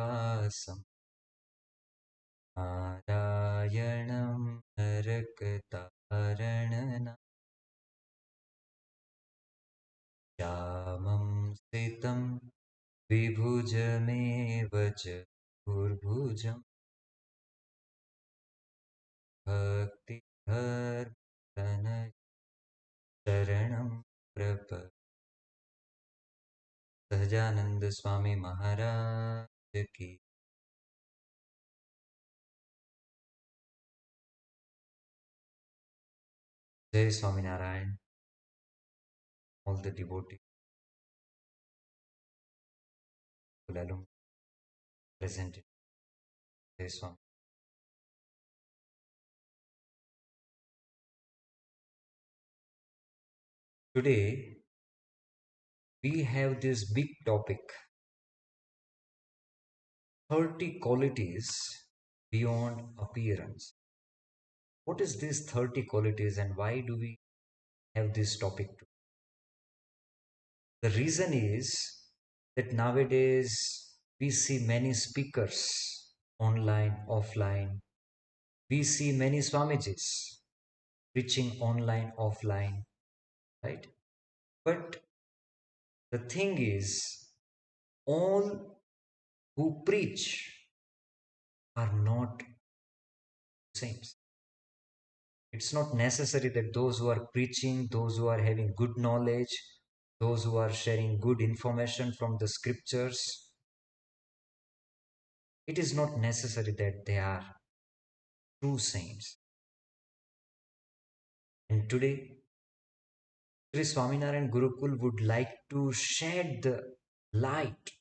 वासं नारायणं नरकतारणनं श्यामं स्थितं विभुजमेव च भुर्भुजं भक्तिधर्मतनय शरणं प्रप सहजानंद स्वामी महाराज की जय Swaminarayan. All the devotees, Alumni presented. Jai Swami. Today we have this big topic, 30 qualities beyond appearance. What is these 30 qualities and why do we have this topic? The reason is that nowadays we see many speakers online, offline. We see many Swamijis preaching online, offline, right? But the thing is, all who preach are not saints. It's not necessary that those who are preaching, those who are having good knowledge, those who are sharing good information from the scriptures, it is not necessary that they are true saints. And today, Sri Swaminarayan Gurukul would like to shed the light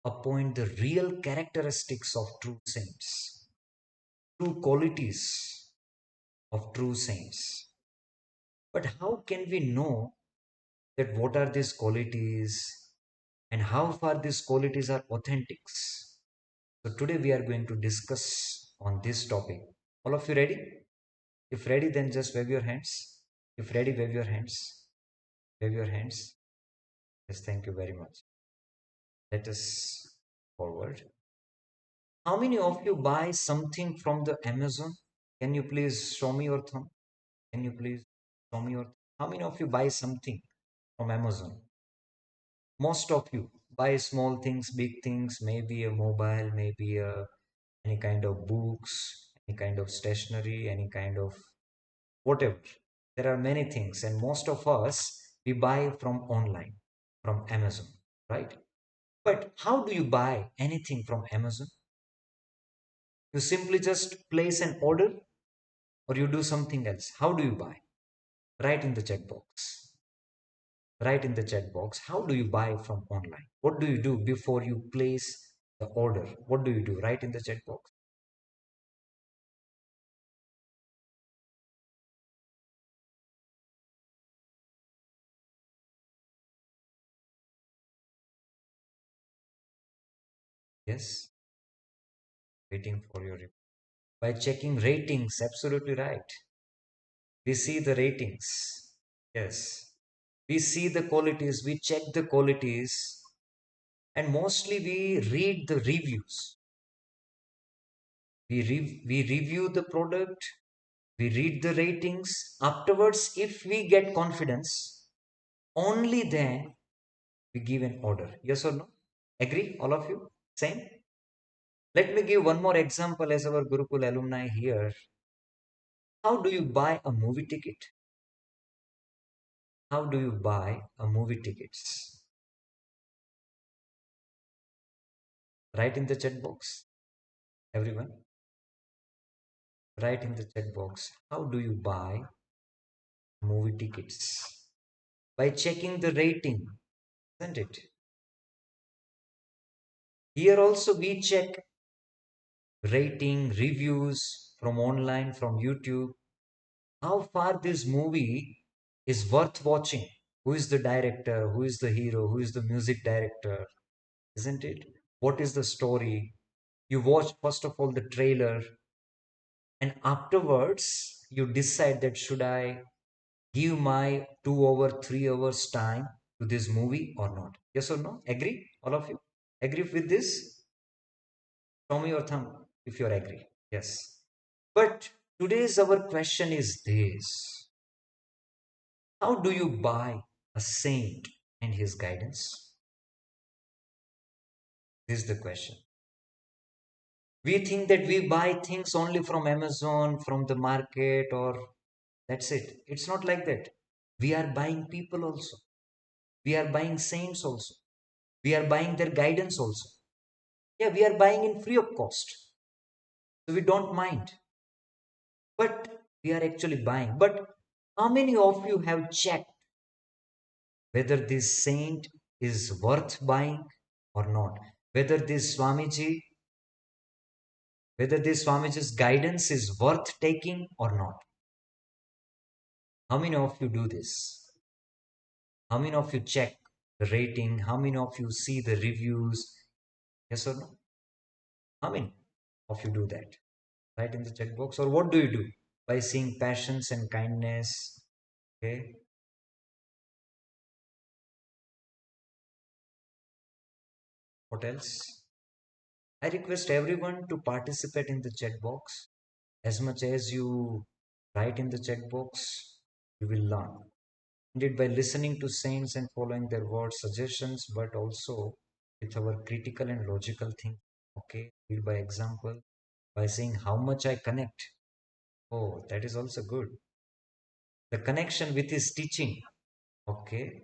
upon the real characteristics of true saints, true qualities of true saints. But how can we know that what are these qualities and how far these qualities are authentic? So today we are going to discuss on this topic. All of you ready? If ready, then just wave your hands. If ready, wave your hands. Wave your hands. Yes, thank you very much. Let us forward. How many of you buy something from the Amazon? Can you please show me your thumb? Can you please show me your thumb? How many of you buy something from Amazon? Most of you buy small things, big things, maybe a mobile, maybe any kind of books, any kind of stationery, any kind of whatever. There are many things, and most of us we buy from online, from Amazon, right? But how do you buy anything from Amazon? You simply just place an order or you do something else. How do you buy? Write in the chat box. Write in the chat box. How do you buy from online? What do you do before you place the order? What do you do? Write in the chat box. Yes, waiting for your reply. By checking ratings, absolutely right. We see the ratings. Yes. We see the qualities, we check the qualities, and mostly we read the reviews. We review the product, we read the ratings. Afterwards, if we get confidence, only then we give an order. Yes or no? Agree, all of you? Same? Let me give one more example as our Gurukul alumni here. How do you buy a movie ticket? How do you buy a movie tickets? Write in the chat box, everyone. Write in the chat box. How do you buy movie tickets? By checking the rating, isn't it? Here also we check rating, reviews from online, from YouTube. How far this movie is worth watching? Who is the director? Who is the hero? Who is the music director? Isn't it? What is the story? You watch first of all the trailer, and afterwards you decide that should I give my 2 hour, 3 hours time to this movie or not? Yes or no? Agree? All of you? Agree with this? Show me your thumb if you're agree. Yes. But today's our question is this. How do you buy a saint and his guidance? This is the question. We think that we buy things only from Amazon, from the market, or that's it. It's not like that. We are buying people also. We are buying saints also. We are buying their guidance also. Yeah, we are buying in free of cost. So we don't mind. But we are actually buying. But how many of you have checked whether this saint is worth buying or not? Whether this Swamiji, whether this Swamiji's guidance is worth taking or not? How many of you do this? How many of you check the rating? How many of you see the reviews? Yes or no? How many of you do that? Write in the chat box. Or what do you do? By seeing passions and kindness. Okay. What else? I request everyone to participate in the chat box. As much as you write in the chat box, you will learn. Indeed, by listening to saints and following their words, suggestions, but also with our critical and logical thinking. Okay, lead by example, by saying how much I connect. Oh, that is also good. The connection with his teaching. Okay,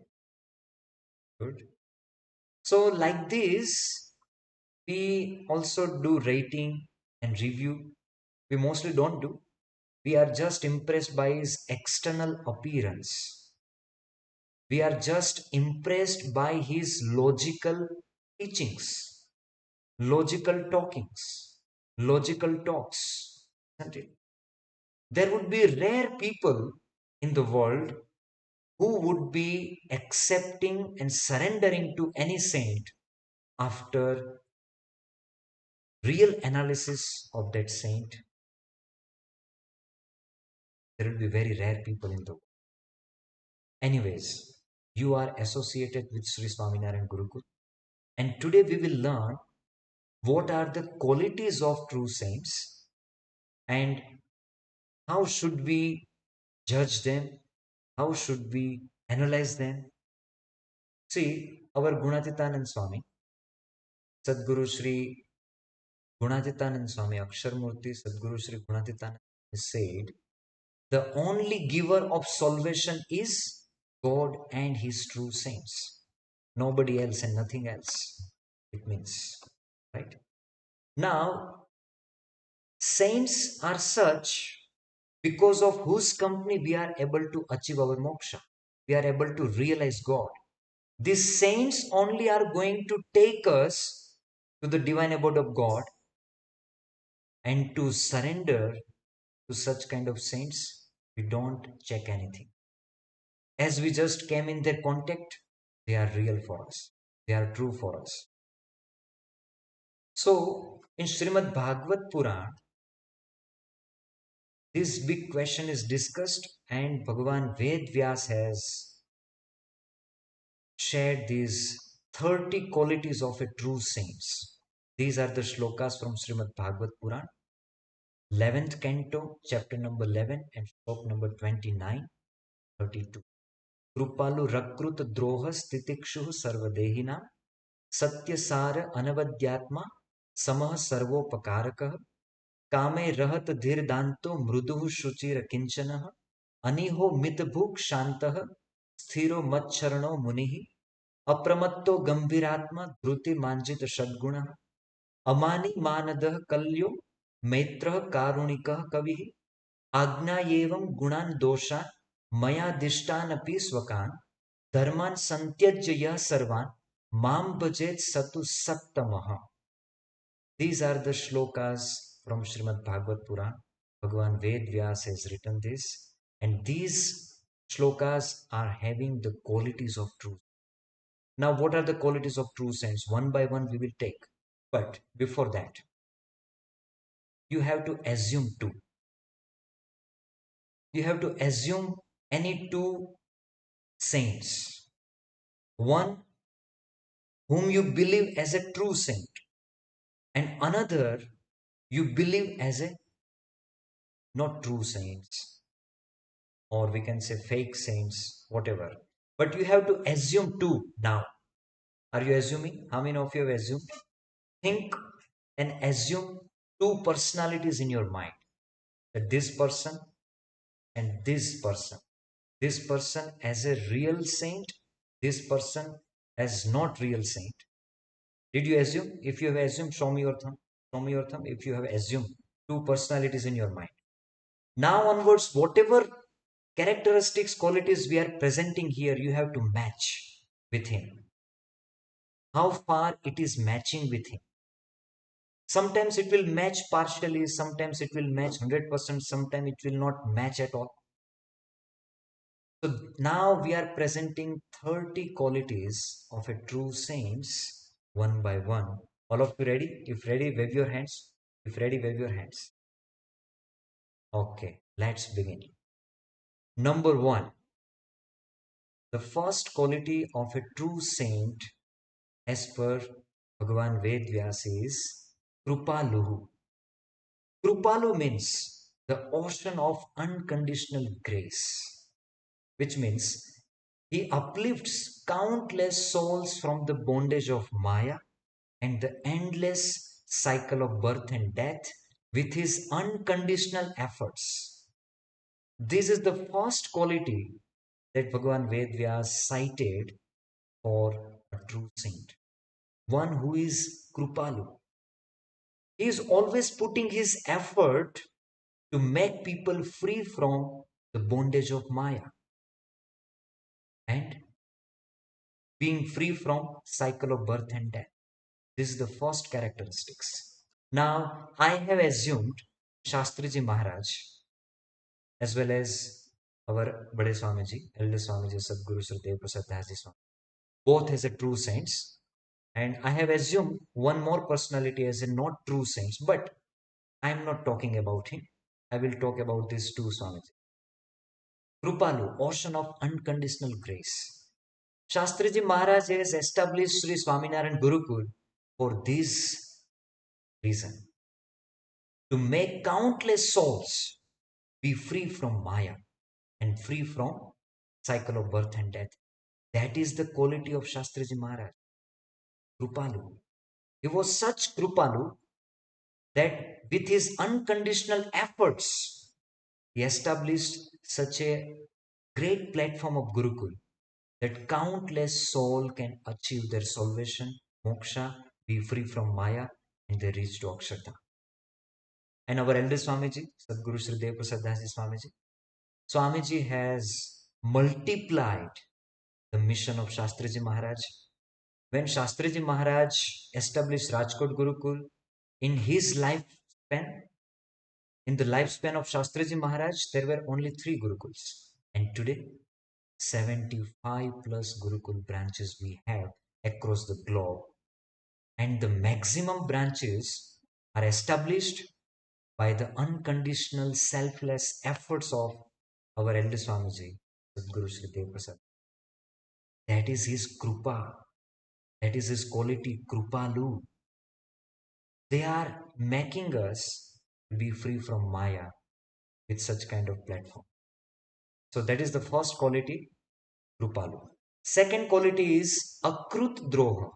good. So, like this, we also do rating and review. We mostly don't do. We are just impressed by his external appearance. We are just impressed by his logical teachings, logical talkings, logical talks. Isn't it? There would be rare people in the world who would be accepting and surrendering to any saint after real analysis of that saint. There will be very rare people in the world. Anyways, you are associated with Sri Swaminarayan Gurukul, and today we will learn what are the qualities of true saints and how should we judge them, how should we analyze them. See, our Gunatitanand Swami, Sadguru Sri Gunatitanand Swami, Aksharmurti Sadguru Sri Gunatitanand said, the only giver of salvation is God and His true saints. Nobody else and nothing else. It means, right? Now, saints are such because of whose company we are able to achieve our moksha. We are able to realize God. These saints only are going to take us to the divine abode of God, and to surrender to such kind of saints, we don't check anything. As we just came in their contact, they are real for us. They are true for us. So, in Srimad Bhagavad Puran, this big question is discussed, and Bhagavan Ved Vyas has shared these 30 qualities of a true saints. These are the shlokas from Srimad Bhagavad Puran, 11th canto, chapter number 11 and slok number 29, 32. Krupalu Rakrut Drohas Titikshu Sarvadehina Satyasara Anavadyatma Samah Sarvopakaraka Kame Rahat Dhirdanto Mruduhu Shuchira Kinchana Aniho Mitbhuk Shantah Sthiro Matcharano Munihi Apramatto Gambhiratma Dhruti Manjit Shadguna Amani Manadh Kalyo Maitrah Karunikah Kavihi Agna Yevam Gunan Doshan Maya Dishtanapi Swakan Dharman Santyajya Yah Sarvan Mam Bhajet Satu Sattamaha. These are the shlokas from Srimad Bhagavad Puran. Bhagavan Ved Vyas has written this, and these shlokas are having the qualities of truth. Now, what are the qualities of true saints? One by one, we will take. But before that, you have to assume two. You have to assume any two saints. One whom you believe as a true saint, and another you believe as a not true saints, or we can say fake saints, whatever. But you have to assume two now. Are you assuming? How many of you have assumed? Think and assume two personalities in your mind, that this person and this person. This person as a real saint, this person as not real saint. Did you assume? If you have assumed, show me your thumb. Show me your thumb if you have assumed two personalities in your mind. Now onwards, whatever characteristics, qualities we are presenting here, you have to match with him. How far it is matching with him. Sometimes it will match partially, sometimes it will match 100%, sometimes it will not match at all. So now we are presenting 30 qualities of a true saints one by one. All of you ready? If ready, wave your hands. If ready, wave your hands. Okay, let's begin. Number one, the first quality of a true saint as per Bhagavan Ved Vyas is Krupaluhu. Krupalu means the ocean of unconditional grace, which means he uplifts countless souls from the bondage of Maya and the endless cycle of birth and death with his unconditional efforts. This is the first quality that Bhagavan Vedvyas cited for a true saint. One who is Krupalu. He is always putting his effort to make people free from the bondage of Maya and being free from cycle of birth and death. This is the first characteristics. Now, I have assumed Shastriji Maharaj as well as our Bade Swamiji, Elder Swamiji, Sadguru Sridev Prasad Dasji Swami, both as a true saints. And I have assumed one more personality as a not true saints, but I am not talking about him. I will talk about these two Swamiji. Krupalu, ocean of unconditional grace. Shastriji Maharaj has established Sri Swaminarayan Gurukul for this reason, to make countless souls be free from Maya and free from cycle of birth and death. That is the quality of Shastriji Maharaj, Krupalu. He was such Krupalu that with his unconditional efforts, he established such a great platform of Gurukul that countless soul can achieve their salvation, moksha, be free from Maya, and they reach to Akshata. And our elder Swamiji, Sadguru Sri Dev Prasad Dasji Swamiji, Swamiji has multiplied the mission of Shastriji Maharaj. When Shastriji Maharaj established Rajkot Gurukul, in his lifespan, in the lifespan of Shastriji Maharaj, there were only 3 Gurukuls. And today, 75 plus Gurukul branches we have across the globe. And the maximum branches are established by the unconditional, selfless efforts of our elder Swamiji, Sadguru Sri Dev Prasad. That is his krupa. That is his quality, krupalu. They are making us be free from Maya with such kind of platform. So that is the first quality, krupalu. Second quality is akrut droha.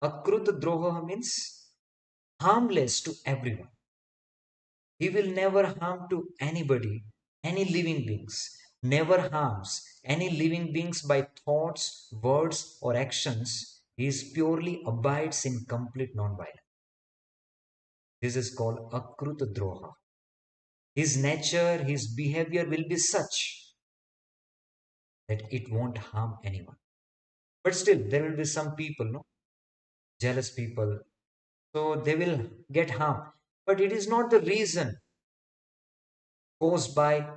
Akrut droha means harmless to everyone. He will never harm to anybody, any living beings. Never harms any living beings by thoughts, words, or actions. He is purely abides in complete non-violence. This is called akrut droha. His nature, his behavior will be such that it won't harm anyone. But still, there will be some people, no, jealous people. So they will get harmed. But it is not the reason caused by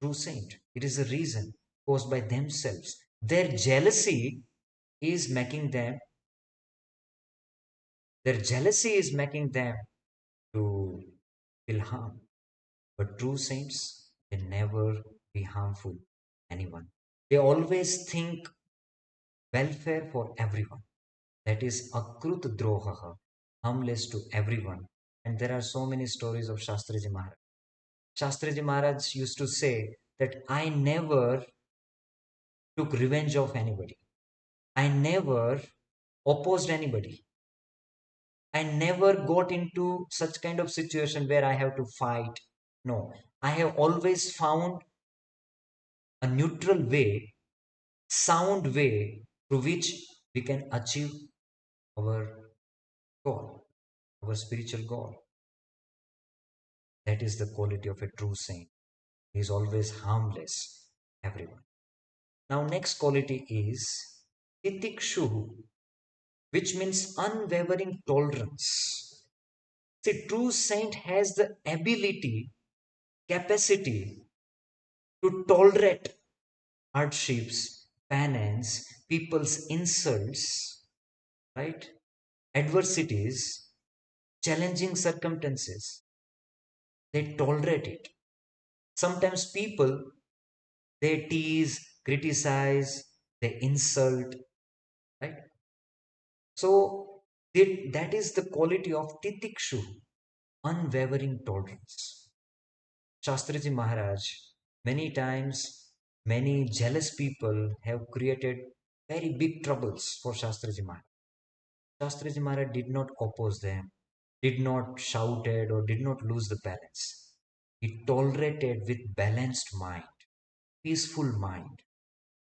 true saint. It is a reason caused by themselves. Their jealousy is making them, their jealousy is making them to feel harm. But true saints can never be harmful to anyone. They always think welfare for everyone. That is akrut droha. harmless to everyone. And there are so many stories of Shastriji Maharaj. Shastriji Maharaj used to say that I never took revenge of anybody. I never opposed anybody. I never got into such kind of situation where I have to fight. No, I have always found a neutral way, sound way through which we can achieve our goal, our spiritual goal. That is the quality of a true saint. He is always harmless, everyone. Now, next quality is titikshuhu, which means unwavering tolerance. See, true saint has the ability, capacity to tolerate hardships, penance, people's insults, right? Adversities, challenging circumstances. They tolerate it. Sometimes people, they tease, criticize, they insult, right? So that is the quality of titikshu, unwavering tolerance. Shastriji Maharaj, many times, many jealous people have created very big troubles for Shastriji Maharaj. Shastriji Maharaj did not oppose them, did not shouted or did not lose the balance. He tolerated with balanced mind, peaceful mind,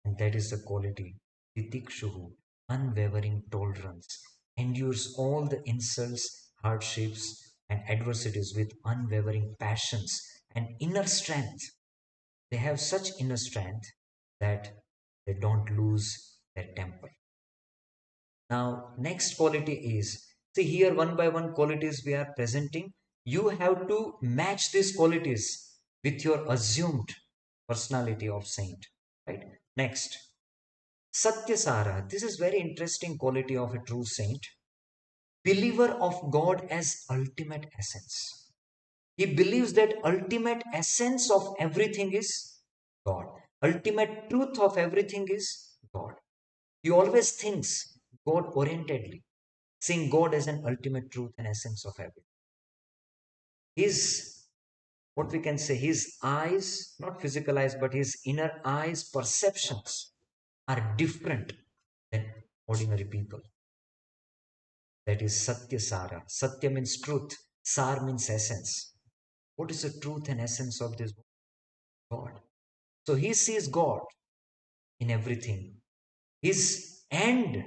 and that is the quality. Titikshuhu, unwavering tolerance, endures all the insults, hardships, and adversities with unwavering passions and inner strength. They have such inner strength that they don't lose their temper. Now, next quality is, see here one by one qualities we are presenting. You have to match these qualities with your assumed personality of saint. Right? Next, Satyasara. This is very interesting quality of a true saint. Believer of God as ultimate essence. He believes that ultimate essence of everything is God. Ultimate truth of everything is God. He always thinks God orientedly, seeing God as an ultimate truth and essence of everything. His, what we can say, his eyes, not physical eyes, but his inner eyes, perceptions are different than ordinary people. That is Satya Sara. Satya means truth, Sar means essence. What is the truth and essence of this God? So he sees God in everything. His end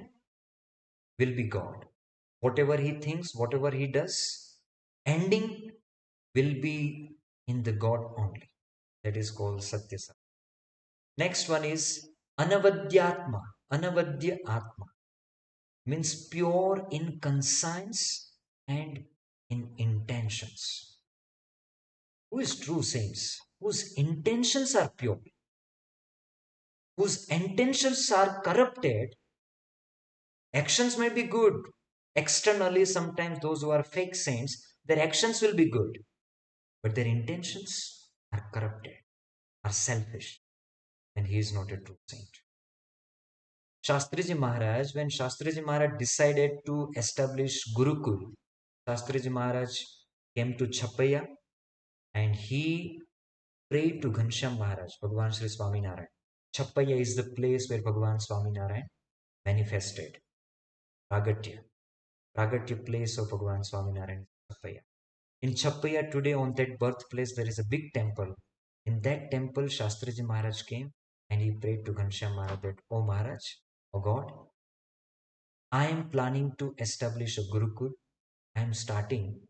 will be God. Whatever he thinks, whatever he does, ending will be in the God only. That is called Satyasat. Next one is Anavadhyatma. Anavadya Atma means pure in conscience and in intentions. Who is true saints? Whose intentions are pure, whose intentions are corrupted. Actions may be good. Externally, sometimes those who are fake saints, their actions will be good, but their intentions are corrupted, are selfish, and he is not a true saint. Shastriji Maharaj, when Shastriji Maharaj decided to establish Gurukul, Shastriji Maharaj came to Chapaya and he prayed to Ghanshyam Maharaj, Bhagavan Sri Swaminarayan. Chapaya is the place where Bhagavan Swaminarayan manifested. Pragatya. Pragatya place of Bhagavan Swaminarayan, Chapaya. In Chapaya today, on that birthplace, there is a big temple. In that temple, Shastriji Maharaj came and he prayed to Ghanshyam Maharaj that, "O Maharaj, O God, I am planning to establish a Gurukul. I am starting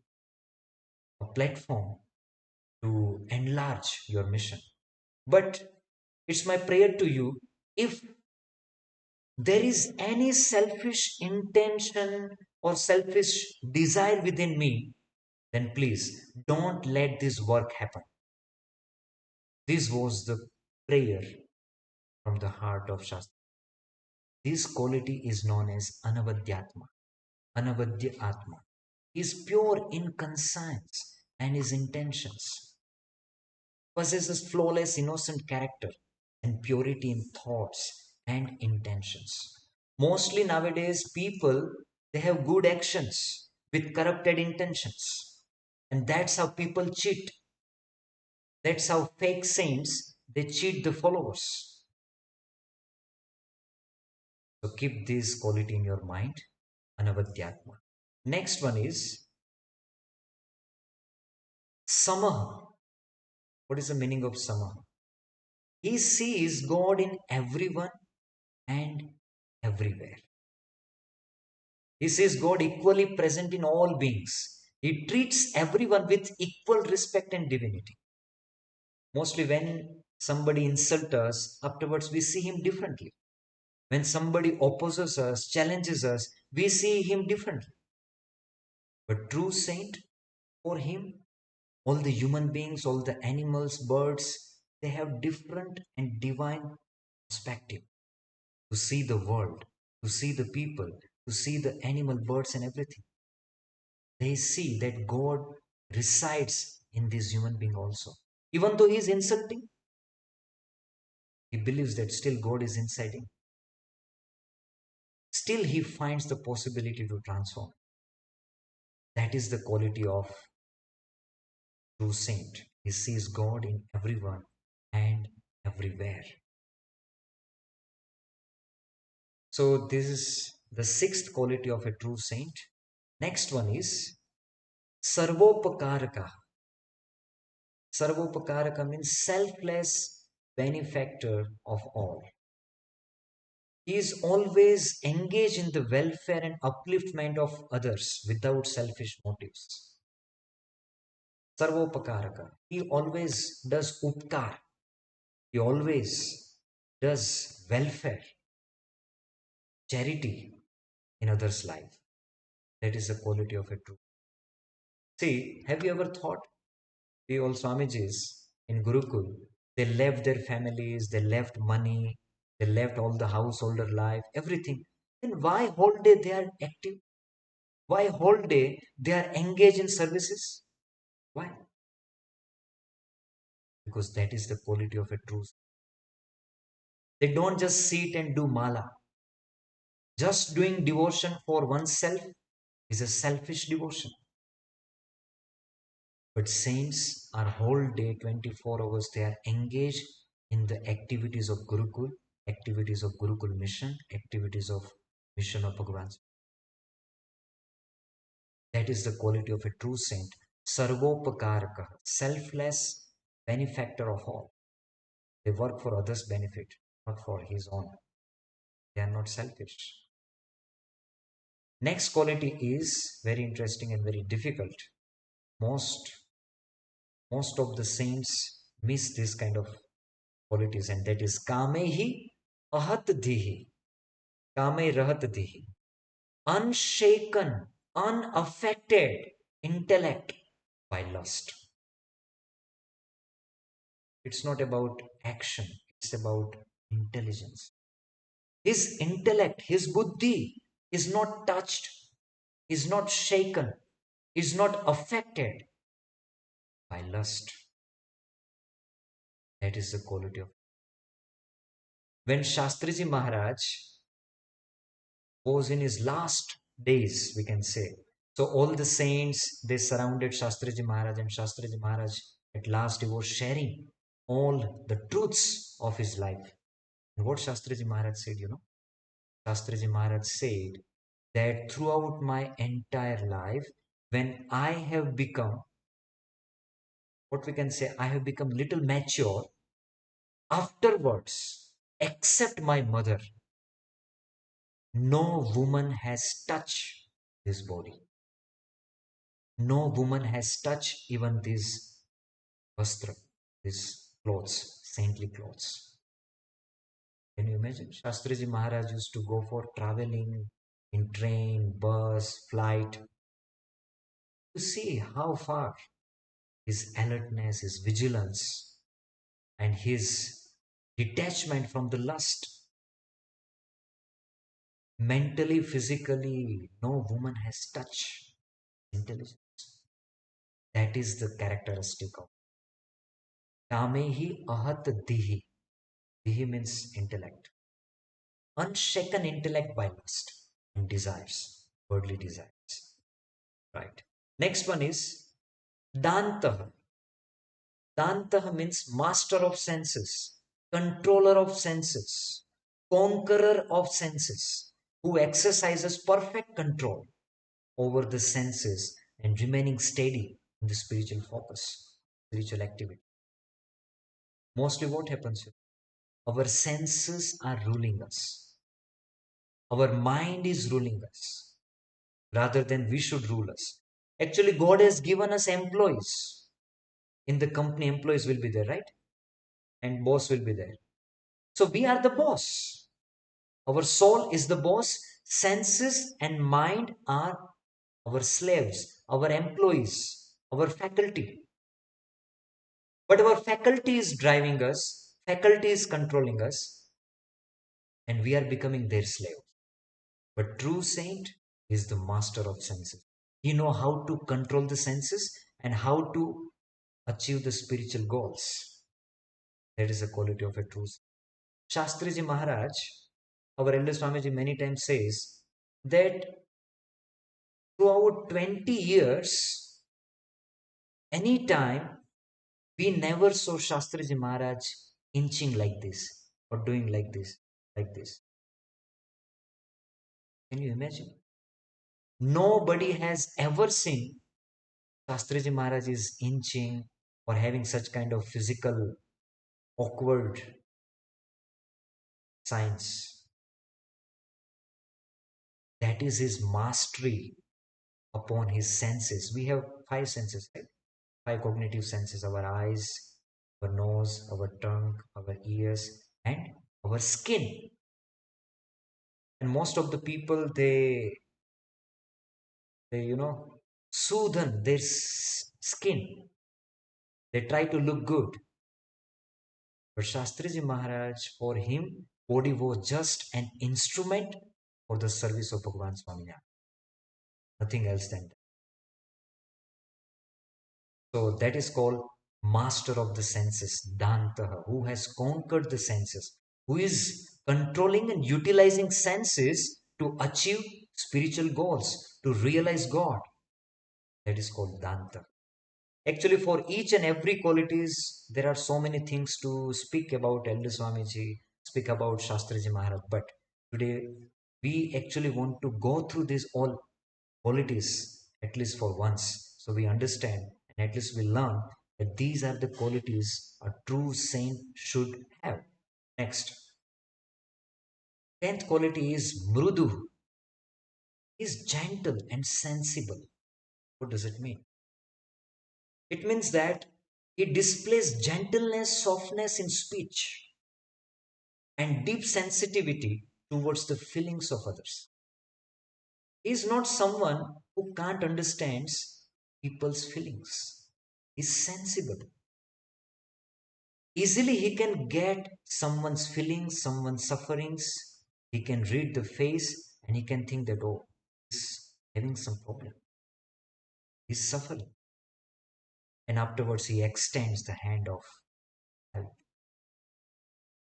a platform to enlarge your mission. But it's my prayer to you, if there is any selfish intention or selfish desire within me, then please don't let this work happen." This was the prayer from the heart of Shastra. This quality is known as Anavadhyatma, Anavadya Atma. He is pure in conscience and his intentions, possesses flawless, innocent character and purity in thoughts and intentions. Mostly nowadays, people, they have good actions, with corrupted intentions. And that's how people cheat. That's how fake saints they cheat the followers. So keep this quality in your mind. Anavadhyatma. Next one is Samaha. What is the meaning of Samaha? He sees God in everyone and everywhere. He sees God equally present in all beings. He treats everyone with equal respect and divinity. Mostly when somebody insults us, afterwards we see him differently. When somebody opposes us, challenges us, we see him differently. But true saint, for him, all the human beings, all the animals, birds, they have different and divine perspective to see the world, to see the people, to see the animal, birds, and everything. They see that God resides in this human being also. Even though he is insulting, he believes that still God is inside him. Still, he finds the possibility to transform. That is the quality of true saint. He sees God in everyone and everywhere. So, this is the sixth quality of a true saint. Next one is Sarvopakaraka. Sarvopakaraka means selfless benefactor of all. He is always engaged in the welfare and upliftment of others without selfish motives. Sarvopakaraka. He always does upkar. He always does welfare, charity in others' life. That is the quality of a true. See, have you ever thought the old Swamijis in Gurukul, they left their families, they left money, they left all the householder life, everything. Then why whole day they are active? Why whole day they are engaged in services? Why? Because that is the quality of a true. They don't just sit and do mala. Just doing devotion for oneself is a selfish devotion. But saints are whole day, 24 hours, they are engaged in the activities of Gurukul, activities of Gurukul mission, activities of mission of Bhagavan. That is the quality of a true saint. Sarvopakaraka, selfless benefactor of all. They work for others' benefit, not for his own. They are not selfish. Next quality is very interesting and very difficult. Most most of the saints miss this kind of qualities, and that is kamehi ahat dhihi, kame rahat dhihi, unshaken, unaffected intellect by lust. It's not about action, it's about intelligence. His intellect, his buddhi is not touched, is not shaken, is not affected by lust. That is the quality of. When Shastriji Maharaj was in his last days, we can say. So all the saints, they surrounded Shastriji Maharaj, and Shastriji Maharaj at last he was sharing all the truths of his life. And what Shastriji Maharaj said, Shastriji Maharaj said that throughout my entire life, when I have become, what we can say, I have become little mature, afterwards, except my mother, no woman has touched this body. No woman has touched even this vastra, these clothes, saintly clothes. Can you imagine? Shastriji Maharaj used to go for traveling in train, bus, flight to see how far his alertness, his vigilance, and his detachment from the lust. Mentally, physically, no woman has touched intelligence. That is the characteristic of Kamehi Ahat Dihi. Dihi means intellect. Unshaken intellect by lust and desires, worldly desires. Right. Next one is Dantah. Dantah means master of senses, controller of senses, conqueror of senses, who exercises perfect control over the senses and remaining steady in the spiritual focus, spiritual activity. Mostly what happens here? Our senses are ruling us. Our mind is ruling us rather than we should rule us. Actually, God has given us employees. In the company, employees will be there, right? And boss will be there. So we are the boss. Our soul is the boss. Senses and mind are our slaves, our employees, our faculty. But our faculty is driving us, faculty is controlling us, and we are becoming their slave. But true saint is the master of senses. He know how to control the senses and how to achieve the spiritual goals. That is the quality of a true saint. Shastriji Maharaj, our elder Swamiji, many times says that throughout 20 years, anytime we never saw Shastriji Maharaj inching like this or doing like this, like this. Can you imagine? Nobody has ever seen Shastriji Maharaj is inching or having such kind of physical awkward signs. That is his mastery upon his senses. We have five senses, right? Five cognitive senses: our eyes, our nose, our tongue, our ears, and our skin. And most of the people, they soothe their skin. They try to look good. But Shastriji Maharaj, for him, body was just an instrument for the service of Bhagavan Swaminarayan. Nothing else than that. So that is called master of the senses, Dantaha, who has conquered the senses, who is controlling and utilizing senses to achieve spiritual goals, to realize God. That is called Danta. Actually, for each and every qualities, there are so many things to speak about Elder Swamiji, speak about Shastriji Maharaj. But today, we actually want to go through these all qualities at least for once. So we understand and at least we learn that these are the qualities a true saint should have. Next, 10th quality is Mrudu. Is gentle and sensible. What does it mean? It means that he displays gentleness, softness in speech, and deep sensitivity towards the feelings of others. He is not someone who can't understand people's feelings. He is sensible. Easily he can get someone's feelings, someone's sufferings. He can read the face and he can think that, oh, he's having some problem. He's suffering. And afterwards he extends the hand of help.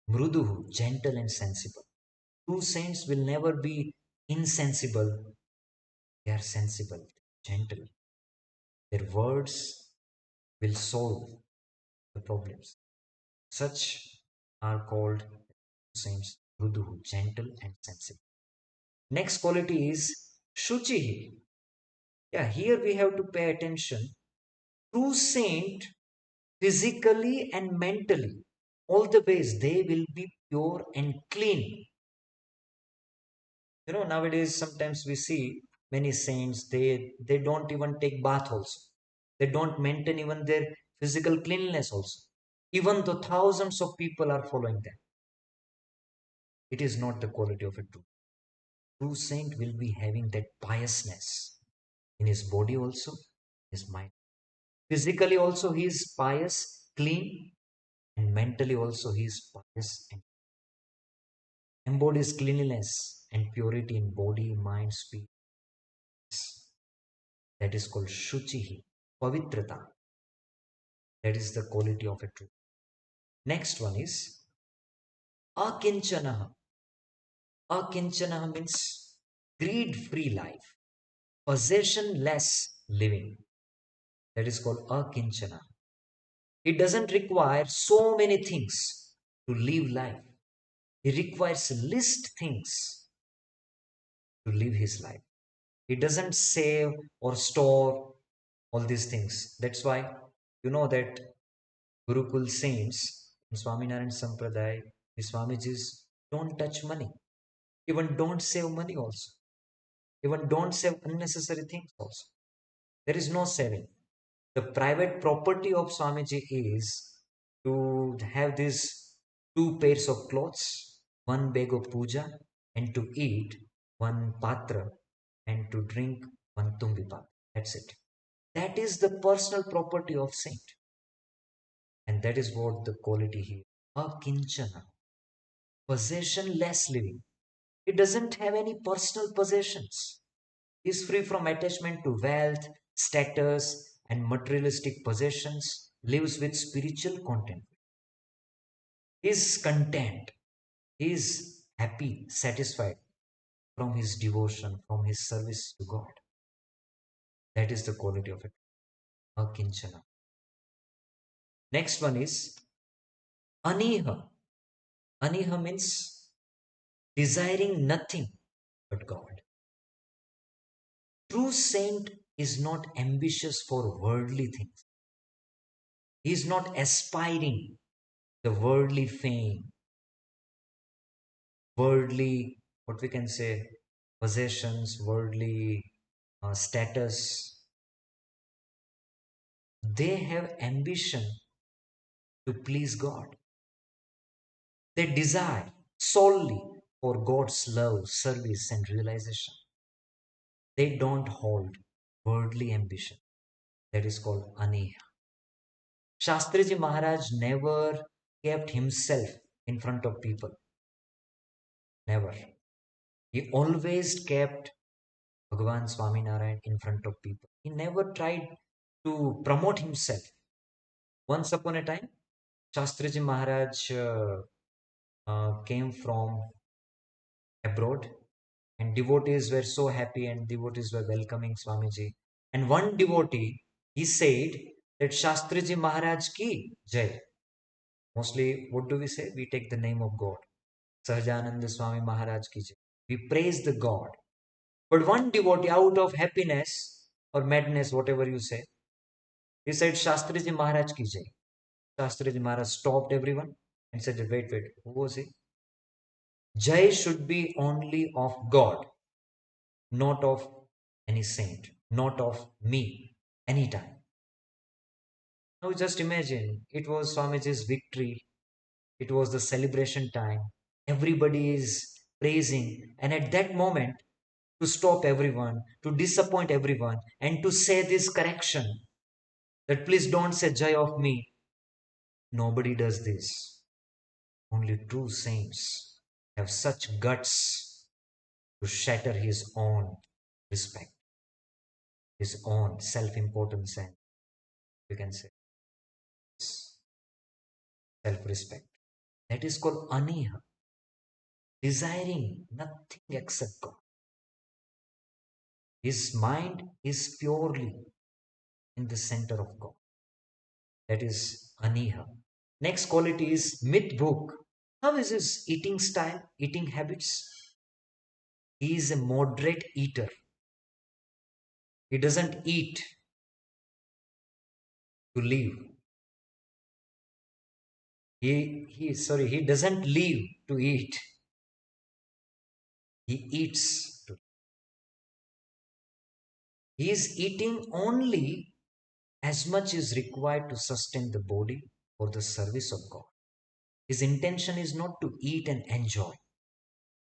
Mruduhu, gentle and sensible. True saints will never be insensible. They are sensible, gentle. Their words will solve the problems. Such are called saints, Mruduhu, gentle and sensible. Next quality is Shuchihi. Yeah, here we have to pay attention. True saint, physically and mentally, all the ways they will be pure and clean. Nowadays sometimes we see many saints, they don't even take bath also. They don't maintain even their physical cleanliness also. Even though thousands of people are following them. It is not the quality of a true saint will be having that piousness in his body also, his mind. Physically also he is pious, clean, and mentally also he is pious and embodies cleanliness and purity in body, mind, speech. That is called Shuchihi, Pavitrata. That is the quality of a true. Next one is Akinchanaha. Akinchanaha means greed free life, possession less living. That is called akinchana. He doesn't require so many things to live life. He requires least things to live his life. He doesn't save or store all these things. That's why you know that Gurukul saints in Swaminarayan Sampradaya, the Swamijis don't touch money. Even don't save money also. Even don't save unnecessary things also. There is no saving. The private property of Swamiji is to have these two pairs of clothes, one bag of puja, and to eat one patra, and to drink one tumbi patra. That's it. That is the personal property of saint. And that is what the quality here. Akinchana. Possessionless living. He doesn't have any personal possessions. He is free from attachment to wealth, status, and materialistic possessions, lives with spiritual content. He is content. He is happy, satisfied from his devotion, from his service to God. That is the quality of it. Akinchana. Next one is aniha. Aniha means desiring nothing but God. True saint is not ambitious for worldly things. He is not aspiring the worldly fame, worldly, what we can say, possessions, worldly status. They have ambition to please God. They desire solely for God's love, service, and realization. They don't hold worldly ambition. That is called aneha. Shastriji Maharaj never kept himself in front of people. Never. He always kept Bhagavan Swaminarayan in front of people. He never tried to promote himself. Once upon a time, Shastriji Maharaj came from abroad, and devotees were so happy and devotees were welcoming Swamiji. And one devotee, he said that Shastriji Maharaj ki jai. Mostly, what do we say? We take the name of God. Sahajananda Swami Maharaj ki jai. We praise the God. But one devotee, out of happiness or madness, whatever you say, he said, Shastriji Maharaj ki jai. Shastriji Maharaj stopped everyone and said, wait, who was he? Jai should be only of God, not of any saint, not of me, anytime. Now just imagine, it was Swamiji's victory, it was the celebration time, everybody is praising, and at that moment, to stop everyone, to disappoint everyone, and to say this correction that please don't say Jai of me. Nobody does this. Only true saints have such guts to shatter his own respect, his own self importance, and you can say self respect. That is called aniha, desiring nothing except God. His mind is purely in the center of God. That is aniha. Next quality is mitbhuk. How is his eating style, eating habits? He is a moderate eater. He doesn't eat to live. He doesn't live to eat. He eats to. He is eating only as much is required to sustain the body for the service of God. His intention is not to eat and enjoy.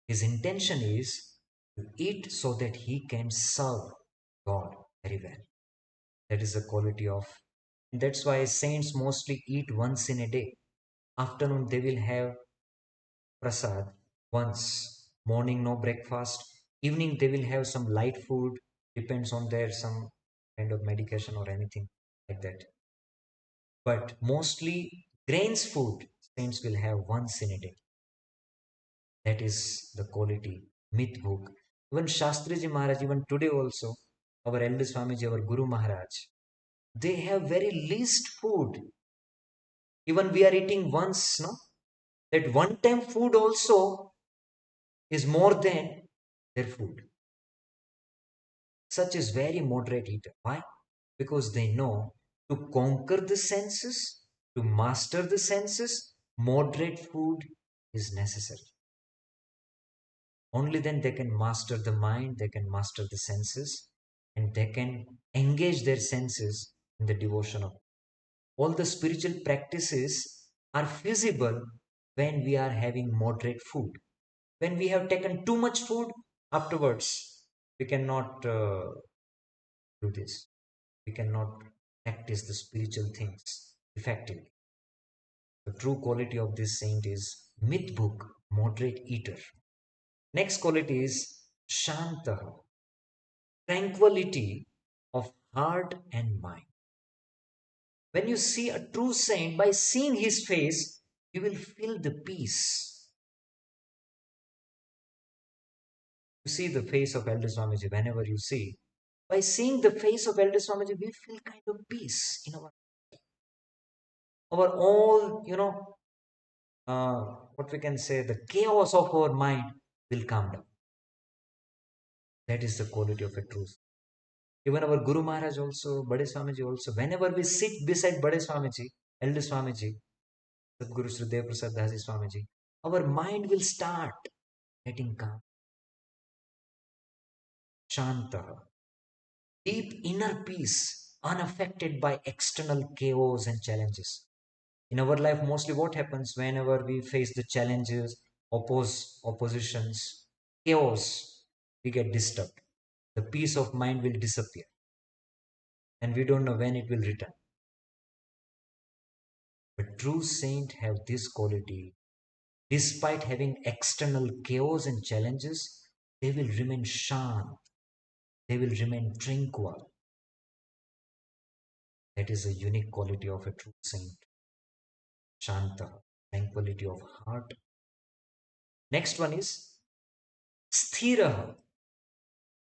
His intention is to eat so that he can serve God very well. That is the quality of. That's why saints mostly eat once in a day. Afternoon they will have prasad once. Morning no breakfast. Evening they will have some light food. Depends on their some kind of medication or anything like that. But mostly grains food saints will have once in a day. That is the quality. Myth book. Even Shastriji Maharaj, even today also, our elder Swamiji, our Guru Maharaj, they have very least food. Even we are eating once, no? That one time food also is more than their food. Such is very moderate eater. Why? Because they know to conquer the senses, to master the senses, moderate food is necessary. Only then they can master the mind, they can master the senses, and they can engage their senses in the devotion of. All the spiritual practices are feasible when we are having moderate food. When we have taken too much food, afterwards we cannot do this. We cannot practice the spiritual things effectively. The true quality of this saint is myth book, moderate eater. Next quality is shantaha, tranquility of heart and mind. When you see a true saint, by seeing his face, you will feel the peace. You see the face of Elder Swamiji whenever you see. By seeing the face of Elder Swamiji, we feel kind of peace in our all, what we can say, the chaos of our mind will calm down. That is the quality of a truth. Even our Guru Maharaj also, Bade Swamiji also, whenever we sit beside Bade Swamiji, Elder Swamiji, Sadguru Sri Dev Prasad Dasi Swamiji, our mind will start getting calm. Shanta, deep inner peace, unaffected by external chaos and challenges. In our life, mostly what happens whenever we face the challenges, oppositions, chaos, we get disturbed. The peace of mind will disappear and we don't know when it will return. But true saints have this quality. Despite having external chaos and challenges, they will remain shant. They will remain tranquil. That is a unique quality of a true saint. Shanta, tranquility of heart. Next one is sthira,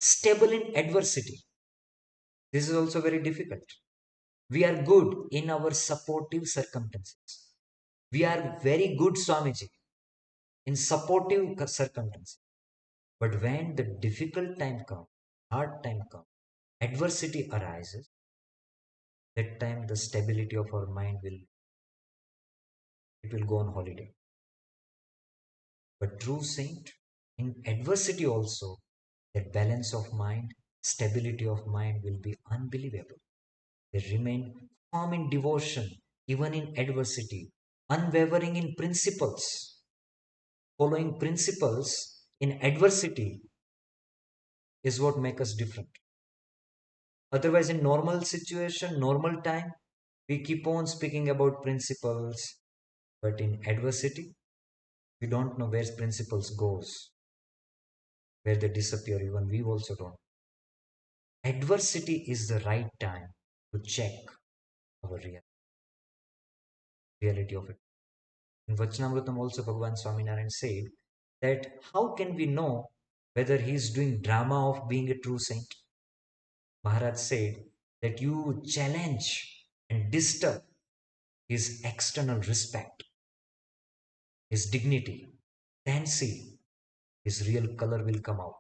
stable in adversity. This is also very difficult. We are good in our supportive circumstances. We are very good, Swamiji, in supportive circumstances. But when the difficult time comes, hard time comes, adversity arises, that time the stability of our mind will go on holiday. But true saint, in adversity also, that balance of mind, stability of mind will be unbelievable. They remain firm in devotion, even in adversity, unwavering in principles. Following principles in adversity is what makes us different. Otherwise, in normal situation, normal time, we keep on speaking about principles, but in adversity, we don't know where principles goes, where they disappear. Even we also don't. Adversity is the right time to check our reality of it. In Vachanamrutam also Bhagavan Swaminarayan said that how can we know whether he is doing drama of being a true saint? Maharaj said that you challenge and disturb his external respect, his dignity, then see his real color will come out.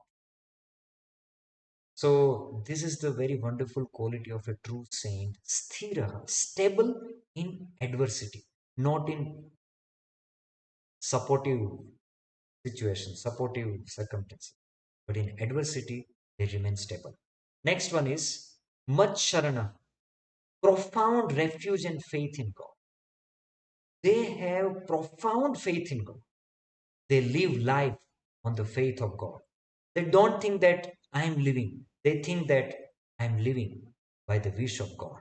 So this is the very wonderful quality of a true saint, sthira, stable in adversity, not in supportive situations, supportive circumstances, but in adversity they remain stable. Next one is Matsharana, profound refuge and faith in God. They have profound faith in God. They live life on the faith of God. They don't think that I am living. They think that I am living by the wish of God.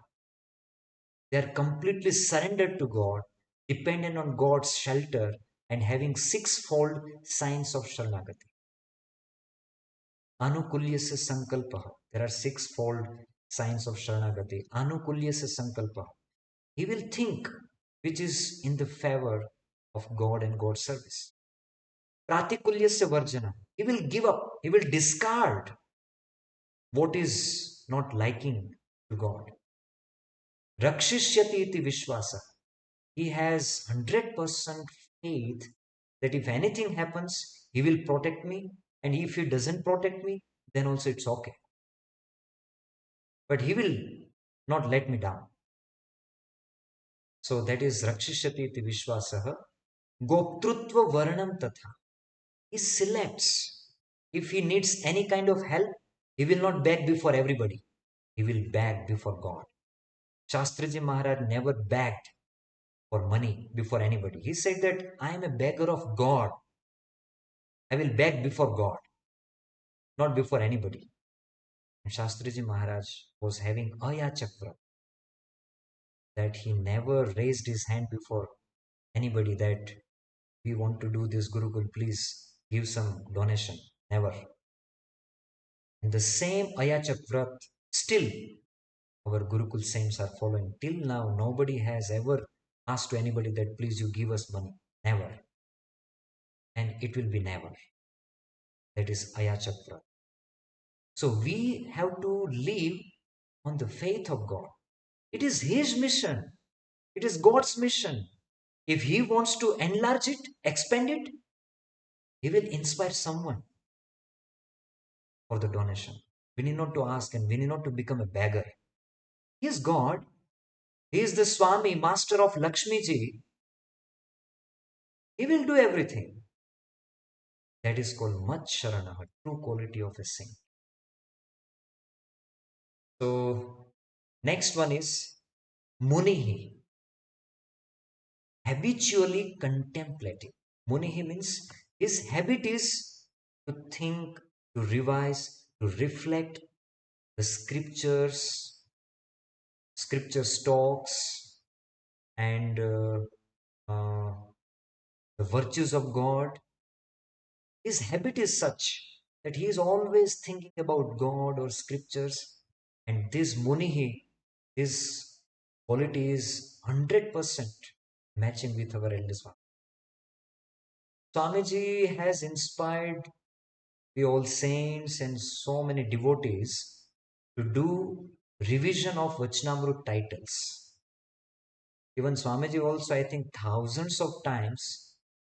They are completely surrendered to God, dependent on God's shelter, and having sixfold signs of Sharanagati. Anukulyasya sankalpaha. There are sixfold signs of Sharanagati. Anukulyasya sankalpaha. He will think which is in the favor of God and God's service. Pratikulyasya varjana. He will give up. He will discard what is not liking to God. Rakshishyati iti vishwasa. He has 100% faith that if anything happens, he will protect me. And if he doesn't protect me, then also it's okay. But he will not let me down. So that is Rakshishyati iti vishwasaha. Goptrutva varnam tatha. He selects. If he needs any kind of help, he will not beg before everybody. He will beg before God. Shastriji Maharaj never begged for money before anybody. He said that I am a beggar of God. I will beg before God, not before anybody. And Shastriji Maharaj was having Ayachak Vrat, that he never raised his hand before anybody that we want to do this Gurukul, please give some donation. Never. And the same Ayachak Vrat still our Gurukul saints are following. Till now, nobody has ever asked to anybody that please you give us money. Never. And it will be never. That is Ayachakra. So we have to live on the faith of God. It is His mission. It is God's mission. If He wants to enlarge it, expand it, He will inspire someone for the donation. We need not to ask and we need not to become a beggar. He is God. He is the Swami, master of Lakshmi Ji. He will do everything. That is called Mat Sharanaha, true quality of a saint. So, next one is Munihi, habitually contemplative. Munihi means his habit is to think, to revise, to reflect the scriptures talks, and uh, the virtues of God. His habit is such that he is always thinking about God or scriptures, and this Munihi, his quality is 100% matching with our elder Swami. Swamiji has inspired the all saints and so many devotees to do revision of Vachanamrut titles. Even Swamiji also, I think, thousands of times,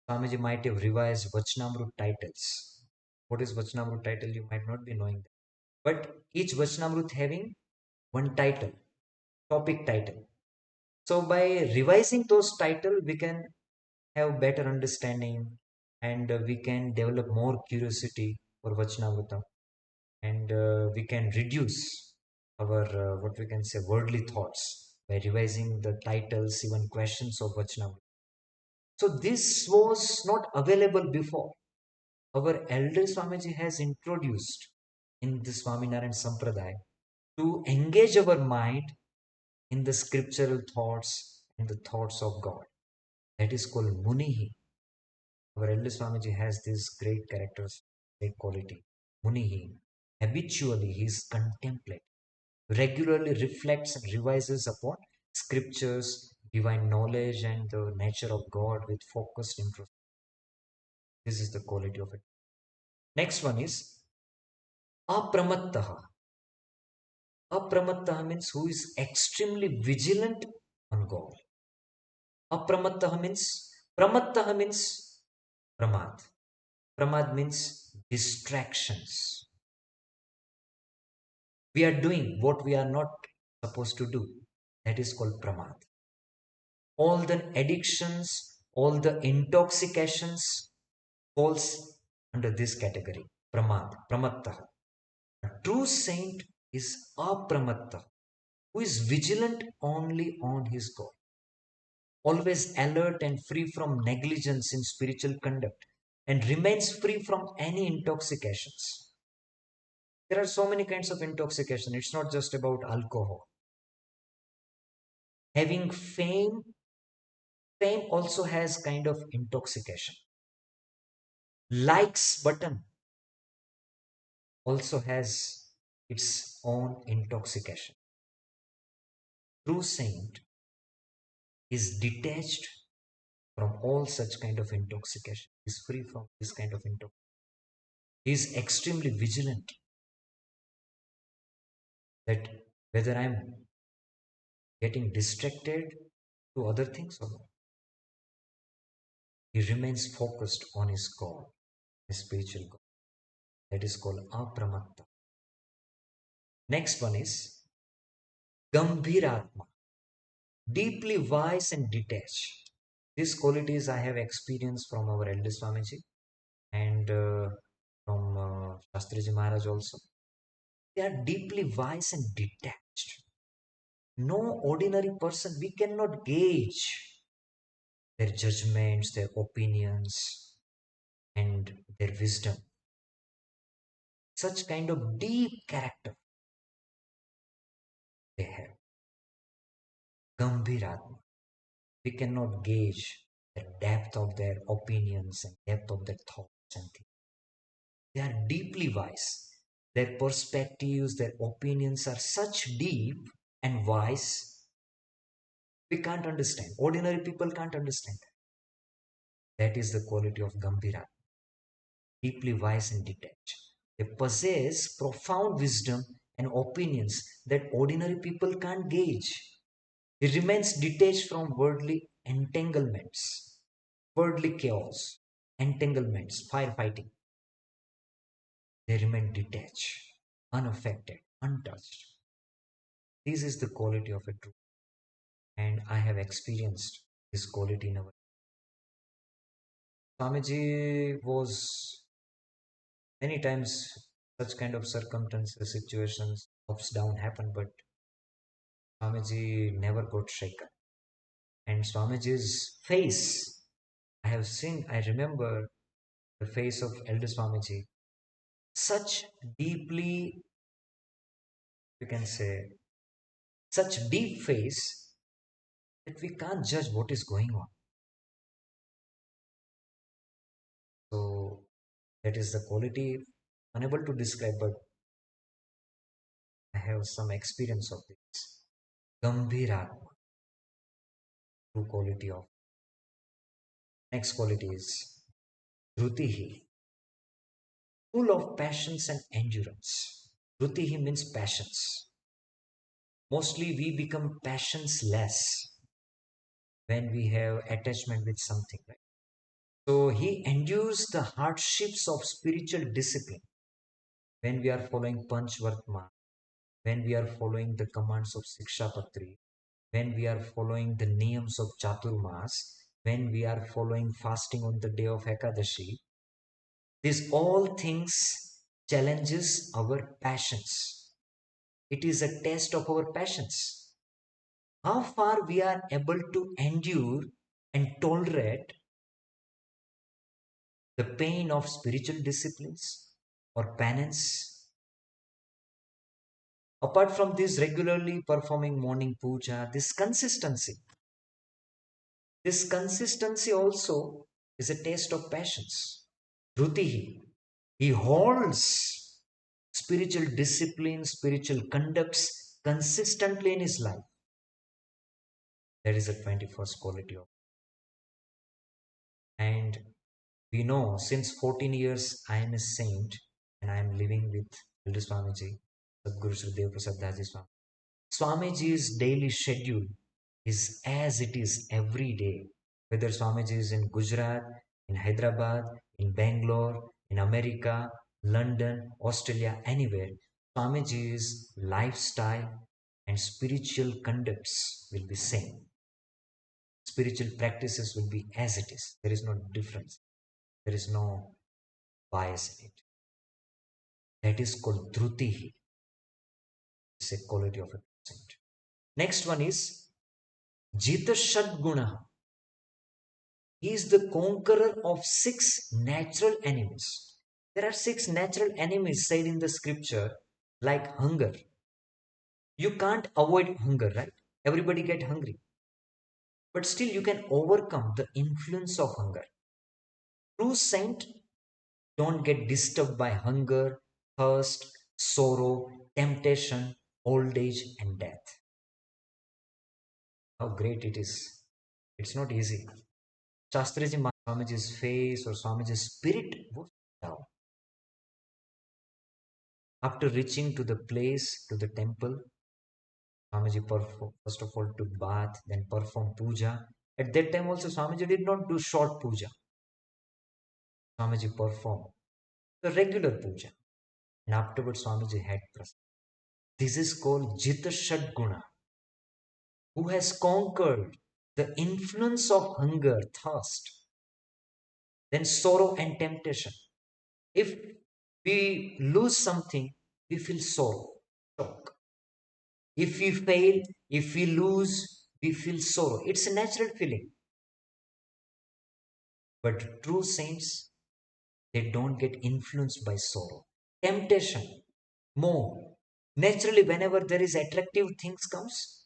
Swamiji might have revised Vachanamrut titles. What is Vachanamrut title? You might not be knowing that. But each Vachanamrut having one title, topic title. So by revising those titles, we can have better understanding and we can develop more curiosity for Vachanamrita and we can reduce our what we can say worldly thoughts by revising the titles, even questions of Vachanamrita. So this was not available before. Our elder Swamiji has introduced in the Swaminarayan Sampradaya to engage our mind in the scriptural thoughts and the thoughts of God. That is called Munihi. Our elder Swamiji has this great characters, great quality. Munihi. Habitually he is contemplate, regularly reflects and revises upon scriptures, divine knowledge, and the nature of God with focused interest. This is the quality of it. Next one is Apramattaha. Apramattaha means who is extremely vigilant on God. Apramattaha means, Pramattaha means Pramad. Pramad means distractions. We are doing what we are not supposed to do. That is called Pramad. All the addictions, all the intoxications falls under this category. Pramad, Pramattaha. A true saint is Apramattaha, who is vigilant only on his God, always alert and free from negligence in spiritual conduct, and remains free from any intoxications. There are so many kinds of intoxication. It's not just about alcohol. Having fame also has kind of intoxication. Likes button also has its own intoxication. True saint is detached from all such kind of intoxication, is free from this kind of intoxication. He is extremely vigilant. that whether I'm getting distracted to other things or not. He remains focused on his God, his spiritual God. That is called apramatta. Next one is gambhiratma, deeply wise and detached. These qualities I have experienced from our elder Swamiji and from Shastriji Maharaj also. They are deeply wise and detached. No ordinary person, we cannot gauge their judgments, their opinions, and their wisdom. Such kind of deep character they have. Gambhiratma. We cannot gauge the depth of their opinions and depth of their thoughts and things. They are deeply wise. Their perspectives, their opinions are such deep and wise, we can't understand. Ordinary people can't understand that. That is the quality of Gambhira, deeply wise and detached. They possess profound wisdom and opinions that ordinary people can't gauge. He remains detached from worldly entanglements, worldly chaos, entanglements, firefighting. They remain detached, unaffected, untouched. This is the quality of a true, and I have experienced this quality in our. Swamiji was many times such kind of circumstances, situations, ups, down happen, but Swamiji never got shaken. And Swamiji's face, I have seen, I remember the face of Elder Swamiji, such deeply, you can say, such deep face that we can't judge what is going on. So that is the quality, unable to describe, but I have some experience of this. Gambhira, true quality of. Next quality is Drutihi, full of passions and endurance. Drutihi means passions. Mostly we become passionless when we have attachment with something, right? So he endures the hardships of spiritual discipline when we are following Panchvartma, when we are following the commands of Sikshapatri, when we are following the niyams of Chaturmas, when we are following fasting on the day of Ekadashi. These all things challenges our passions. It is a test of our passions. How far we are able to endure and tolerate the pain of spiritual disciplines or penance. Apart from this, regularly performing morning puja, this consistency also is a test of patience. Drutihi, he holds spiritual discipline, spiritual conducts consistently in his life. That is the 21st quality of. And we know since 14 years I am a saint and I am living with Elder Swamiji, Sadguru Sri Dev Prasad Daji Swami. Swamiji's daily schedule is as it is every day. Whether Swamiji is in Gujarat, in Hyderabad, in Bangalore, in America, London, Australia, anywhere, Swamiji's lifestyle and spiritual conducts will be same. Spiritual practices will be as it is. There is no difference. There is no bias in it. That is called Drutihi. It's a quality of a saint. Next one is Jita Shadguna. He is the conqueror of six natural enemies. There are six natural enemies said in the scripture, like hunger. You can't avoid hunger, right? Everybody get hungry. But still you can overcome the influence of hunger. True saint don't get disturbed by hunger, thirst, sorrow, temptation, old age, and death. How great it is. It's not easy. Shastriji Swamiji's face or Swamiji's spirit was down. After reaching to the place, to the temple, Swamiji first of all took bath, then performed puja. At that time also Swamiji did not do short puja. Swamiji performed the regular puja. And afterwards Swamiji had prasad. This is called Jita Shadguna, who has conquered the influence of hunger, thirst, then sorrow and temptation. If we lose something, we feel sorrow, shock. If we fail, if we lose, we feel sorrow. It's a natural feeling. But true saints, they don't get influenced by sorrow. Temptation, more. Naturally, whenever there is attractive things comes,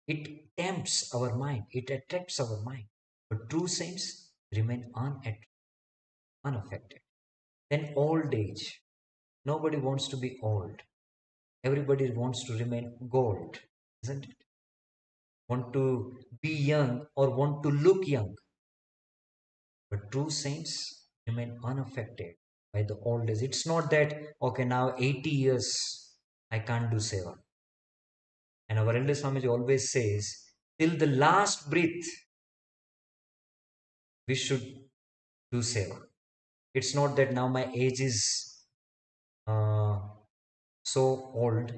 it tempts our mind, it attracts our mind. But true saints remain unaffected. Then old age. Nobody wants to be old. Everybody wants to remain gold, isn't it? Want to be young or want to look young. But true saints remain unaffected by the old age. It's not that, okay, now 80 years, I can't do seva. And our elder Swamiji always says, till the last breath, we should do seva. It's not that now my age is uh, so old,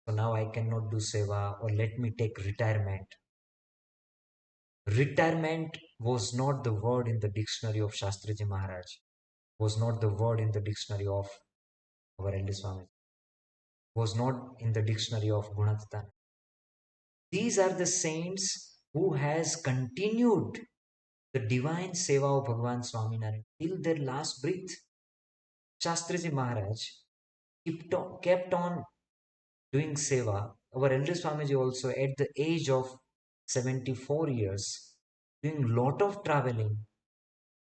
so now I cannot do seva or let me take retirement. Retirement was not the word in the dictionary of Shastriji Maharaj, was not the word in the dictionary of our elder Swami, was not in the dictionary of Gunatatan. These are the saints who has continued the divine seva of Bhagavan Swaminarayan till their last breath. Shastriji Maharaj kept on doing seva. Our elder Swamiji also at the age of 74 years doing lot of traveling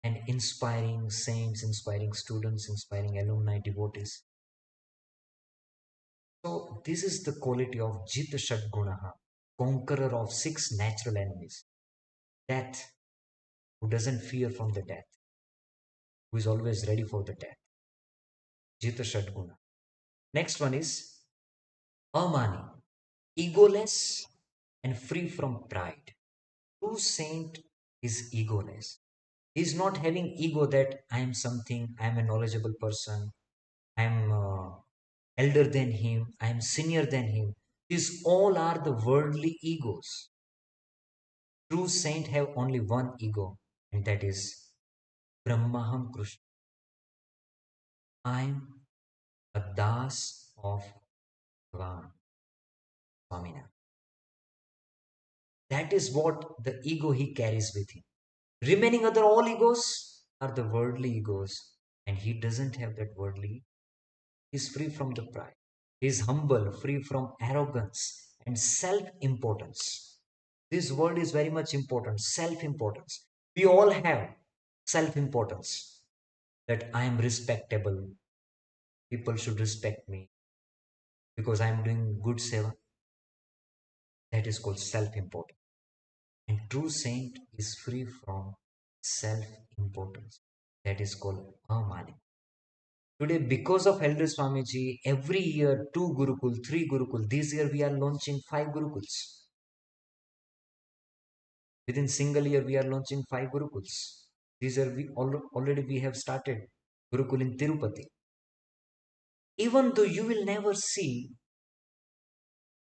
and inspiring saints, inspiring students, inspiring alumni, devotees. So this is the quality of Jit Shadgunaha, conqueror of six natural enemies. Death, who doesn't fear from the death, who is always ready for the death. Jita Shadguna. Next one is Amani, egoless and free from pride. True saint is egoless. He is not having ego that I am something, I am a knowledgeable person, I am elder than him, I am senior than him. These all are the worldly egos. True saint have only one ego, and that is Brahmaham Krishna. I am a das of Bhagavan Swaminarayan. That is what the ego he carries with him. Remaining other all egos are the worldly egos, and he doesn't have that worldly. He's free from the pride. He's humble, free from arrogance and self-importance. This word is very much important. Self-importance. We all have self-importance. That I am respectable. People should respect me because I am doing good seva. That is called self-importance. And true saint is free from self-importance. That is called Amani. Today, because of Elder Swamiji, every year 2 Gurukul, 3 Gurukul. This year we are launching 5 Gurukuls. Within single year we are launching 5 Gurukuls. These are already we have started Gurukul in Tirupati. Even though you will never see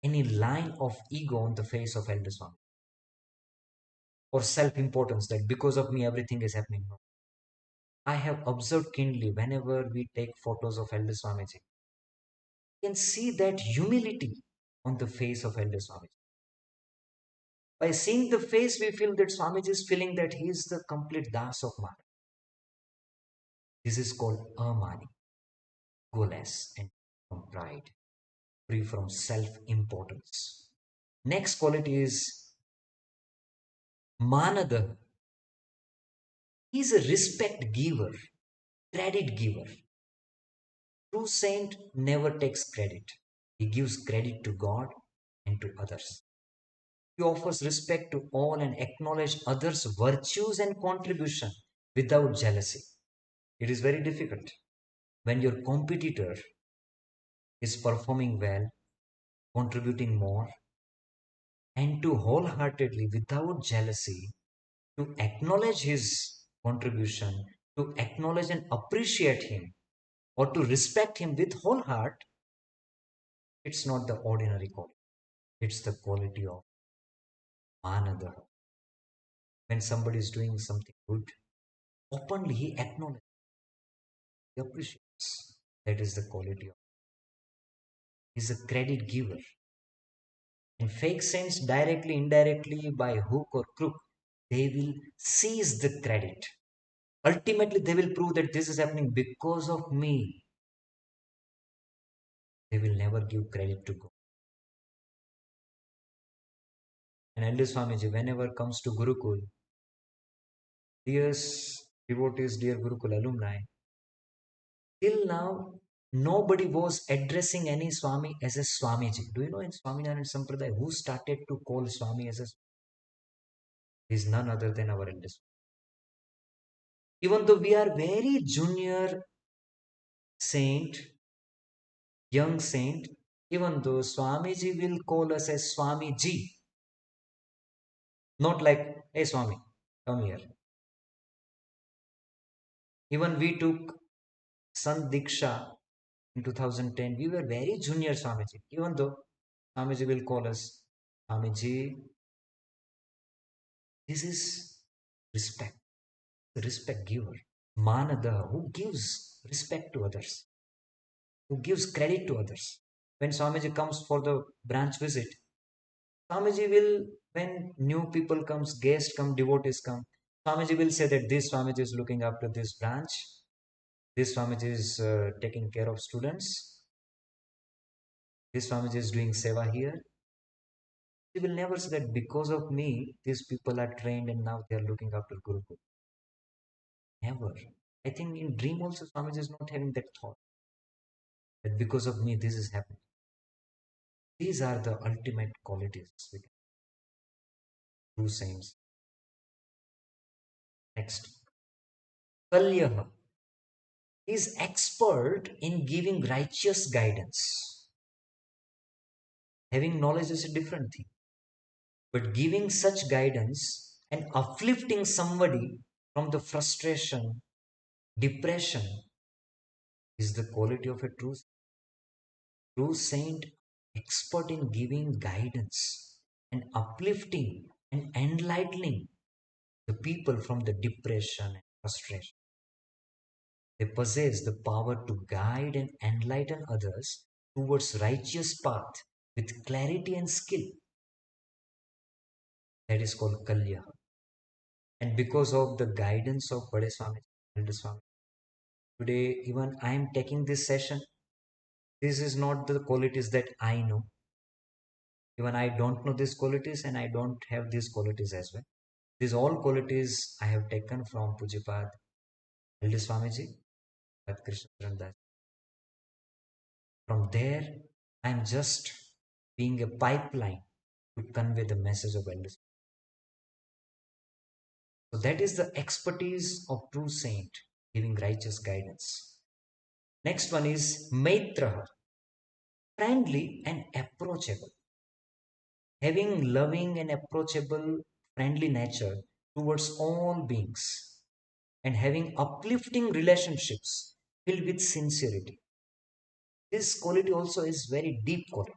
any line of ego on the face of Elder Swami or self-importance that because of me everything is happening. No. I have observed keenly whenever we take photos of Elder Swamiji, you can see that humility on the face of Elder Swamiji. By seeing the face, we feel that Swamiji is feeling that he is the complete Das of Maharaj. This is called Amani, egoless and from pride, free from self-importance. Next quality is Manada. He is a respect giver, credit giver. True saint never takes credit. He gives credit to God and to others. He offers respect to all and acknowledges others' virtues and contribution without jealousy. It is very difficult when your competitor is performing well, contributing more, and to wholeheartedly, without jealousy, to acknowledge his contribution, to acknowledge and appreciate him, or to respect him with whole heart, it's not the ordinary quality. It's the quality of another. When somebody is doing something good, openly he acknowledges, he appreciates. That is the quality of. He's a credit giver. And fake saints, directly, indirectly, by hook or crook, they will seize the credit. Ultimately, they will prove that this is happening because of me. They will never give credit to God. And Elder Swamiji, whenever comes to Gurukul, dear devotees, dear Gurukul alumni, till now, nobody was addressing any Swami as a Swamiji. Do you know in Swaminarayan Sampradaya who started to call Swami as a Swami? Is none other than our eldest. Even though we are very junior saint, young saint, even though Swamiji will call us as Swamiji, not like, hey Swami, come here. Even we took Sant Diksha in 2010, we were very junior Swamiji, even though Swamiji will call us Swamiji. This is respect, the respect giver. Manada, who gives respect to others, who gives credit to others. When Swamiji comes for the branch visit, Swamiji will, when new people comes, guests come, devotees come, Swamiji will say that this Swamiji is looking after this branch, this Swamiji is taking care of students, this Swamiji is doing seva here. He will never say that because of me, these people are trained and now they are looking after Gurukul. Never. I think in dream also Swamiji is not having that thought that because of me this is happening. These are the ultimate qualities we can true saints. Next. Kalyaha is expert in giving righteous guidance. Having knowledge is a different thing. But giving such guidance and uplifting somebody from the frustration, depression is the quality of a true saint, expert in giving guidance and uplifting and enlightening the people from the depression and frustration. They possess the power to guide and enlighten others towards righteous path with clarity and skill. That is called Kalya. And because of the guidance of Bade Swami, Elder Swami, today even I am taking this session. This is not the qualities that I know. Even I don't know these qualities and I don't have these qualities as well. These all qualities I have taken from Pujapad, Elder Swamiji, Bhat Krishna Das. From there, I am just being a pipeline to convey the message of Elder. So that is the expertise of true saint, giving righteous guidance. Next one is Maitra, friendly and approachable. Having loving and approachable, friendly nature towards all beings, and having uplifting relationships filled with sincerity. This quality also is very deep quality.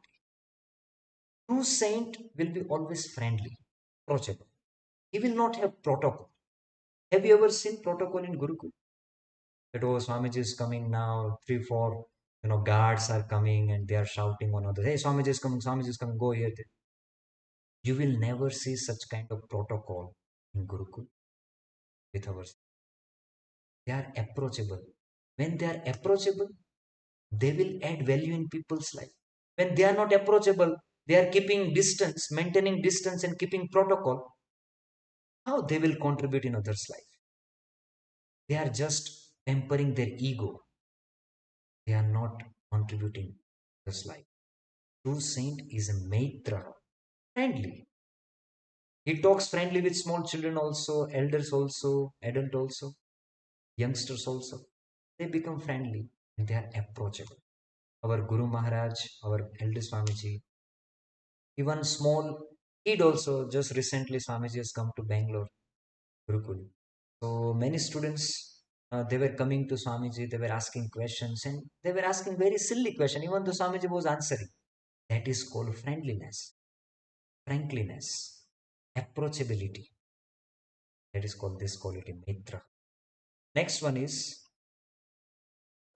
True saint will be always friendly, approachable. He will not have protocol. Have you ever seen protocol in Gurukul? That oh, Swamiji is coming now, three, four, guards are coming and they are shouting one another. Hey, Swamiji is coming, go here. You will never see such kind of protocol in Gurukul with ours. They are approachable. When they are approachable, they will add value in people's life. When they are not approachable, they are keeping distance, maintaining distance and keeping protocol. How they will contribute in others' life? They are just pampering their ego. They are not contributing to others' life. True saint is a maitra, friendly. He talks friendly with small children also, elders also, adult also, youngsters also. They become friendly and they are approachable. our Guru Maharaj, our elder Swamiji, even small kid also. Just recently, Swamiji has come to Bangalore, Gurukul. So many students, they were coming to Swamiji, they were asking questions, and they were asking very silly question, even though Swamiji was answering. That is called friendliness, frankliness, approachability. That is called this quality, mitra. Next one is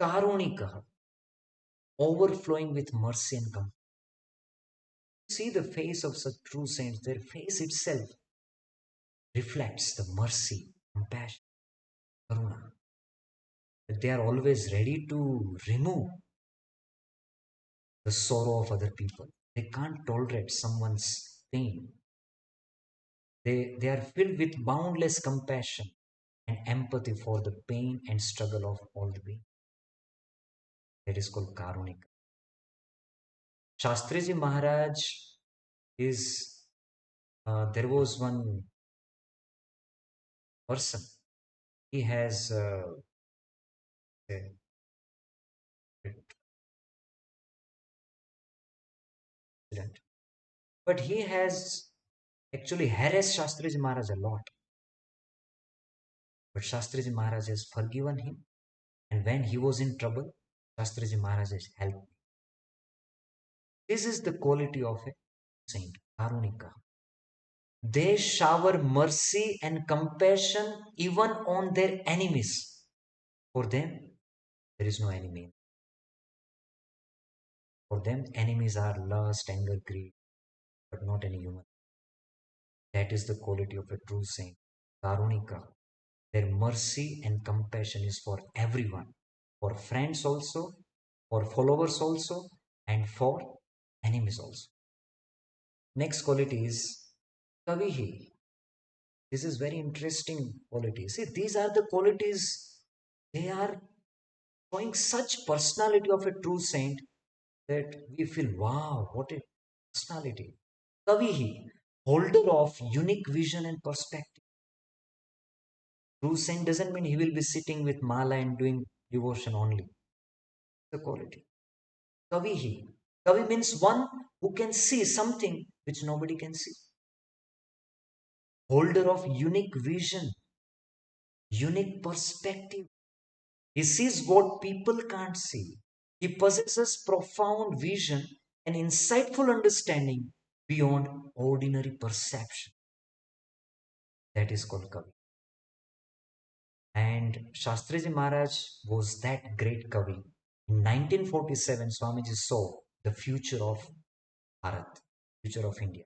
karunika, overflowing with mercy and compassion. See the face of such true saints, their face itself reflects the mercy, compassion, karuna. They are always ready to remove the sorrow of other people. They can't tolerate someone's pain. They are filled with boundless compassion and empathy for the pain and struggle of all the beings. That is called Karunika. Shastriji Maharaj is, there was one person, he has a accident, but he has actually harassed Shastriji Maharaj a lot. But Shastriji Maharaj has forgiven him, and when he was in trouble, Shastriji Maharaj has helped. This is the quality of a saint, Karunika. They shower mercy and compassion even on their enemies. For them, there is no enemy. For them, enemies are lust, anger, greed, but not any human. That is the quality of a true saint, Karunika. Their mercy and compassion is for everyone, for friends also, for followers also, and for enemies also. Next quality is Kavihi. This is very interesting quality. See, these are the qualities, they are showing such personality of a true saint that we feel, wow, what a personality. Kavihi, holder of unique vision and perspective. True saint doesn't mean he will be sitting with mala and doing devotion only. The quality. Kavihi. Kavi means one who can see something which nobody can see. Holder of unique vision, unique perspective. He sees what people can't see. He possesses profound vision and insightful understanding beyond ordinary perception. That is called Kavi. And Shastriji Maharaj was that great Kavi. In 1947, Swamiji saw the future of Bharat, future of India.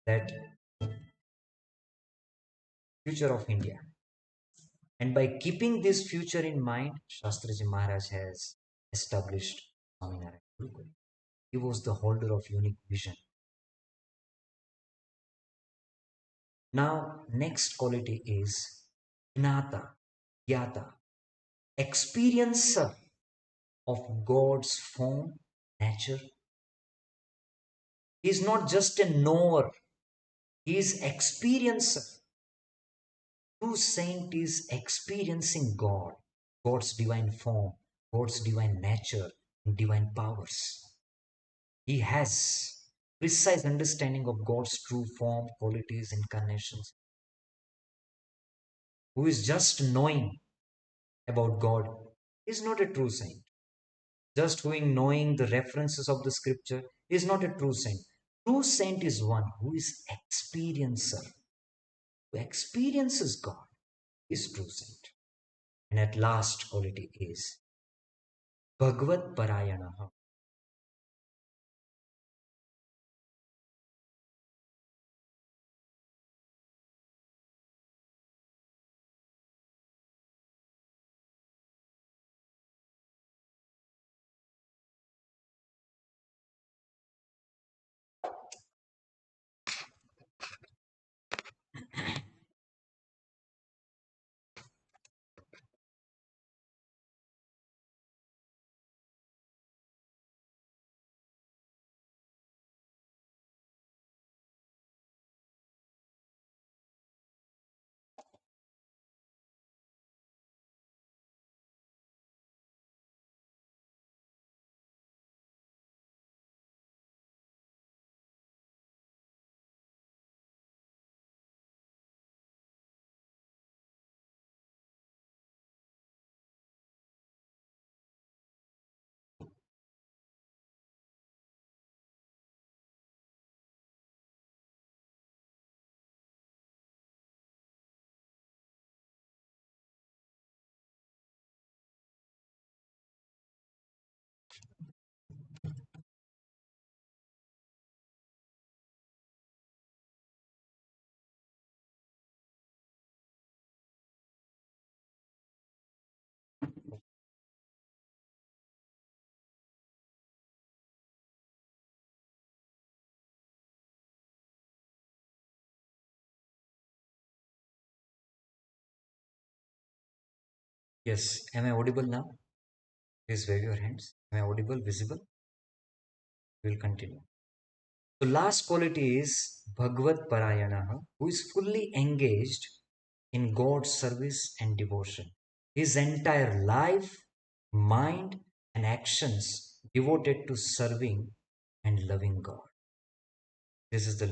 That future of India. And by keeping this future in mind, Shastriji Maharaj has established Swaminarayan Gurukul. He was the holder of unique vision. Now, next quality is Gnata, Gyata, experiencer of God's form, nature. He is not just a knower, he is experiencer. True saint is experiencing God, God's divine form, God's divine nature, and divine powers. He has precise understanding of God's true form, qualities, incarnations. Who is just knowing about God is not a true saint. Just knowing the references of the scripture is not a true saint. True saint is one who is experiencer, who experiences God, is true saint. And at last quality is Bhagavad Parayana. Yes. Am I audible now? Please wave your hands. Am I audible, visible? We will continue. The last quality is Bhagavad Parayanaha, who is fully engaged in God's service and devotion. His entire life, mind, and actions devoted to serving and loving God. This is the